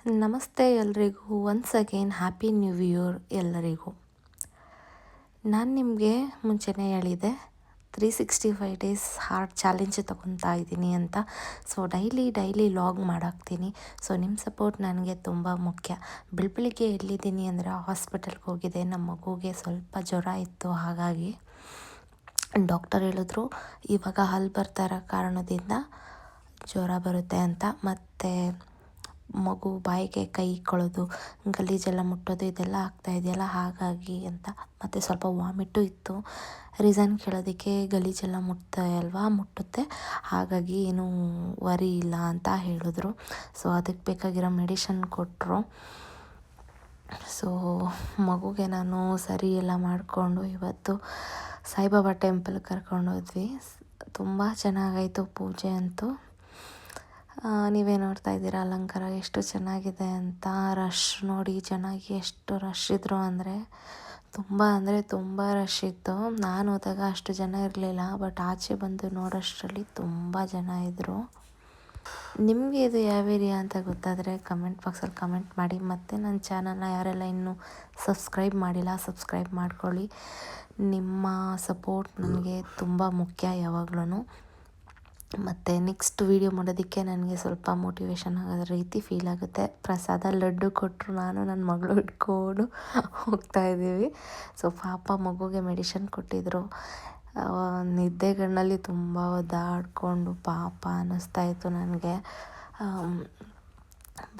ನಮಸ್ತೆ ಎಲ್ರಿಗೂ. Once again happy new year ಎಲ್ಲರಿಗೂ. ನಾನು ನಿಮಗೆ ಮುಂಚೆನೇ ಹೇಳಿದೆ 365 ಡೇಸ್ ಹಾರ್ಟ್ ಚಾಲೆಂಜ್ ತೊಗೊತಾ ಇದ್ದೀನಿ ಅಂತ. ಸೊ ಡೈಲಿ ಲಾಗ್ ಮಾಡಾಕ್ತೀನಿ. ಸೊ ನಿಮ್ಮ ಸಪೋರ್ಟ್ ನನಗೆ ತುಂಬ ಮುಖ್ಯ. ಬೆಳಗ್ಗೆ ಎಲ್ಲಿದ್ದೀನಿ ಅಂದರೆ ಹಾಸ್ಪಿಟಲ್ಗೆ ಹೋಗಿದೆ. ನಮ್ಮ ಮಗುಗೆ ಸ್ವಲ್ಪ ಜ್ವರ ಇತ್ತು, ಹಾಗಾಗಿ ಡಾಕ್ಟರ್ ಹೇಳಿದ್ರು ಇವಾಗ ಹಲ್ಲು ಬರ್ತಾ ಇರೋ ಕಾರಣದಿಂದ ಜ್ವರ ಬರುತ್ತೆ ಅಂತ. ಮತ್ತು ಮಗು ಬಾಯಿಗೆ ಕೈ ಇಕ್ಕೊಳ್ಳೋದು, ಗಲೀಜೆಲ್ಲ ಮುಟ್ಟೋದು ಇದೆಲ್ಲ ಆಗ್ತಾಯಿದೆಯಲ್ಲ, ಹಾಗಾಗಿ ಅಂತ. ಮತ್ತು ಸ್ವಲ್ಪ ವಾಮಿಟು ಇತ್ತು. ರೀಸನ್ ಕೇಳೋದಕ್ಕೆ ಗಲೀಜೆಲ್ಲ ಮುಟ್ಟುತ್ತೆ, ಹಾಗಾಗಿ ಏನೂ ವರಿ ಇಲ್ಲ ಅಂತ ಹೇಳಿದ್ರು. ಸೊ ಅದಕ್ಕೆ ಬೇಕಾಗಿರೋ ಮೆಡಿಷನ್ ಕೊಟ್ಟರು. ಸೊ ಮಗುಗೆ ನಾನು ಸರಿ ಎಲ್ಲ ಮಾಡಿಕೊಂಡು ಇವತ್ತು ಸಾಯಿಬಾಬಾ ಟೆಂಪಲ್ಗೆ ಕರ್ಕೊಂಡೋದ್ವಿ. ತುಂಬ ಚೆನ್ನಾಗಾಯಿತು ಪೂಜೆ ಅಂತೂ. ನೀವೇ ನೋಡ್ತಾ ಇದ್ದೀರಾ ಅಲಂಕಾರ ಎಷ್ಟು ಚೆನ್ನಾಗಿದೆ ಅಂತ. ರಶ್ ನೋಡಿ, ಚೆನ್ನಾಗಿ ಎಷ್ಟು ರಶ್ ಇದ್ದರು ಅಂದರೆ ತುಂಬ ರಶ್ ಇತ್ತು. ನಾನು ಹೋದಾಗ ಅಷ್ಟು ಜನ ಇರಲಿಲ್ಲ, ಬಟ್ ಆಚೆ ಬಂದು ನೋಡೋಷ್ಟರಲ್ಲಿ ತುಂಬ ಜನ ಇದ್ದರು. ನಿಮಗೆ ಇದು ಯಾವ ಏರಿಯಾ ಅಂತ ಗೊತ್ತಾದರೆ ಕಮೆಂಟ್ ಬಾಕ್ಸಲ್ಲಿ ಕಮೆಂಟ್ ಮಾಡಿ. ಮತ್ತು ನನ್ನ ಚಾನಲ್ನ ಯಾರೆಲ್ಲ ಇನ್ನೂ ಸಬ್ಸ್ಕ್ರೈಬ್ ಮಾಡಿಲ್ಲ, ಸಬ್ಸ್ಕ್ರೈಬ್ ಮಾಡ್ಕೊಳ್ಳಿ. ನಿಮ್ಮ ಸಪೋರ್ಟ್ ನನಗೆ ತುಂಬ ಮುಖ್ಯ ಯಾವಾಗ್ಲೂ. ಮತ್ತು ನೆಕ್ಸ್ಟ್ ವೀಡಿಯೋ ಮಾಡೋದಕ್ಕೆ ನನಗೆ ಸ್ವಲ್ಪ ಮೋಟಿವೇಶನ್ ಆಗೋ ರೀತಿ ಫೀಲ್ ಆಗುತ್ತೆ. ಪ್ರಸಾದ ಲಡ್ಡು ಕೊಟ್ಟರು, ನಾನು ನನ್ನ ಮಗಳು ಇಟ್ಕೊಂಡು ಹೋಗ್ತಾಯಿದ್ದೀವಿ. ಸೊ ಪಾಪ ಮಗುಗೆ ಮೆಡಿಷನ್ ಕೊಟ್ಟಿದ್ದರು. ನಿದ್ದೆಗಣ್ಣಲ್ಲಿ ತುಂಬ ಒದ್ದಾಡಿಕೊಂಡು ಪಾಪ ಅನ್ನಿಸ್ತಾಯಿತ್ತು ನನಗೆ.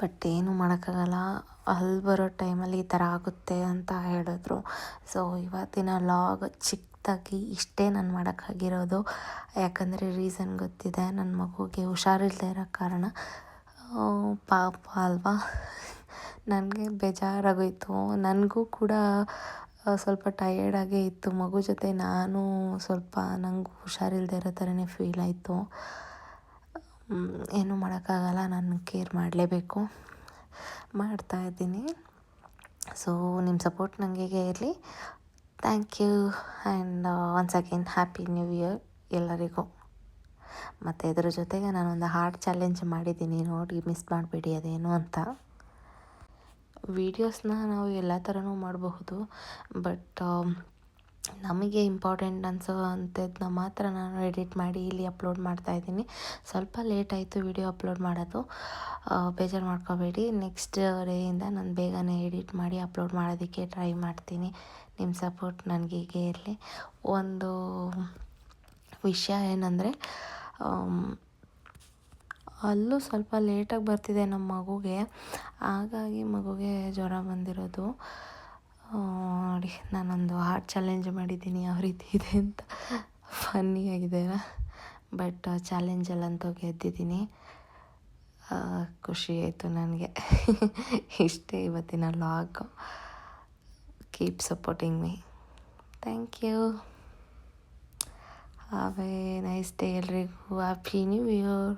ಬಟ್ ಏನೂ ಮಾಡೋಕ್ಕಾಗಲ್ಲ, ಹಲ್ಲು ಬರೋ ಟೈಮಲ್ಲಿ ಈ ಥರ ಆಗುತ್ತೆ ಅಂತ ಹೇಳಿದ್ರು. ಸೊ ಇವತ್ತಿನ ಲಾಗ್ ಚಿಕ್ಕದಾಗಿ ಇಷ್ಟೇ ನಾನು ಮಾಡೋಕ್ಕಾಗಿರೋದು. ಯಾಕಂದರೆ ರೀಸನ್ ಗೊತ್ತಿದೆ, ನನ್ನ ಮಗುಗೆ ಹುಷಾರಿಲ್ಲದೆ ಇರೋ ಕಾರಣ. ಪಾಪ ಅಲ್ವಾ, ನನಗೆ ಬೇಜಾರಾಗೋಯಿತು. ನನಗೂ ಕೂಡ ಸ್ವಲ್ಪ ಟಯರ್ಡಾಗೇ ಇತ್ತು. ಮಗು ಜೊತೆ ನಾನು ಸ್ವಲ್ಪ ನನಗೂ ಹುಷಾರಿಲ್ಲದೆ ಇರೋ ಥರನೇ ಫೀಲ್ ಆಯಿತು. ಏನೂ ಮಾಡೋಕ್ಕಾಗಲ್ಲ, ನಾನು ಕೇರ್ ಮಾಡಲೇಬೇಕು, ಮಾಡ್ತಾಯಿದ್ದೀನಿ. ಸೊ ನಿಮ್ಮ ಸಪೋರ್ಟ್ ನನಗೆ ಹೀಗೆ ಇರಲಿ. Thank you and once again happy new year ಎಲ್ಲರಿಗೂ. ಮತ್ತು ಇದ್ರ ಜೊತೆಗೆ ನಾನೊಂದು ಹಾರ್ಟ್ ಚಾಲೆಂಜ್ ಮಾಡಿದ್ದೀನಿ, ನೋಡಿ ಮಿಸ್ ಮಾಡಬೇಡಿ ಅದೇನು ಅಂತ. ವೀಡಿಯೋಸ್ನ ನಾವು ಎಲ್ಲ ಥರನೂ ಮಾಡಬಹುದು, ಬಟ್ ನಮಗೆ ಇಂಪಾರ್ಟೆಂಟ್ ಅನಿಸೋ ಅಂಥದ್ದನ್ನ ಮಾತ್ರ ನಾನು ಎಡಿಟ್ ಮಾಡಿ ಇಲ್ಲಿ ಅಪ್ಲೋಡ್ ಮಾಡ್ತಾಯಿದ್ದೀನಿ. ಸ್ವಲ್ಪ ಲೇಟ್ ಆಯಿತು ವಿಡಿಯೋ ಅಪ್ಲೋಡ್ ಮಾಡೋದು, ಬೇಜಾರು ಮಾಡ್ಕೋಬೇಡಿ. ನೆಕ್ಸ್ಟ್ ಡೇಯಿಂದ ನಾನು ಬೇಗನೆ ಎಡಿಟ್ ಮಾಡಿ ಅಪ್ಲೋಡ್ ಮಾಡೋದಕ್ಕೆ ಟ್ರೈ ಮಾಡ್ತೀನಿ. ನಿಮ್ಮ ಸಪೋರ್ಟ್ ನನಗೆ ಹೀಗೆ ಇರಲಿ. ಒಂದು ವಿಷಯ ಏನಂದರೆ, ಅಲ್ಲೂ ಸ್ವಲ್ಪ ಲೇಟಾಗಿ ಬರ್ತಿದೆ ನಮ್ಮ ಮಗುಗೆ, ಹಾಗಾಗಿ ಮಗುಗೆ ಜ್ವರ ಬಂದಿರೋದು. ನೋಡಿ, ನಾನೊಂದು ಹಾರ್ಟ್ ಚಾಲೆಂಜ್ ಮಾಡಿದ್ದೀನಿ, ಯಾವ ರೀತಿ ಇದೆ ಅಂತ. ಫನ್ನಿಯಾಗಿದೆ, ಬಟ್ ಚಾಲೆಂಜಲ್ಲಂತೂ ಗೆದ್ದಿದ್ದೀನಿ. ಖುಷಿ ಆಯಿತು ನನಗೆ. ಇಷ್ಟೇ ಇವತ್ತಿನ log. Keep supporting me. Thank you. Have a nice day ಎಲ್ರಿಗೂ. Happy new year.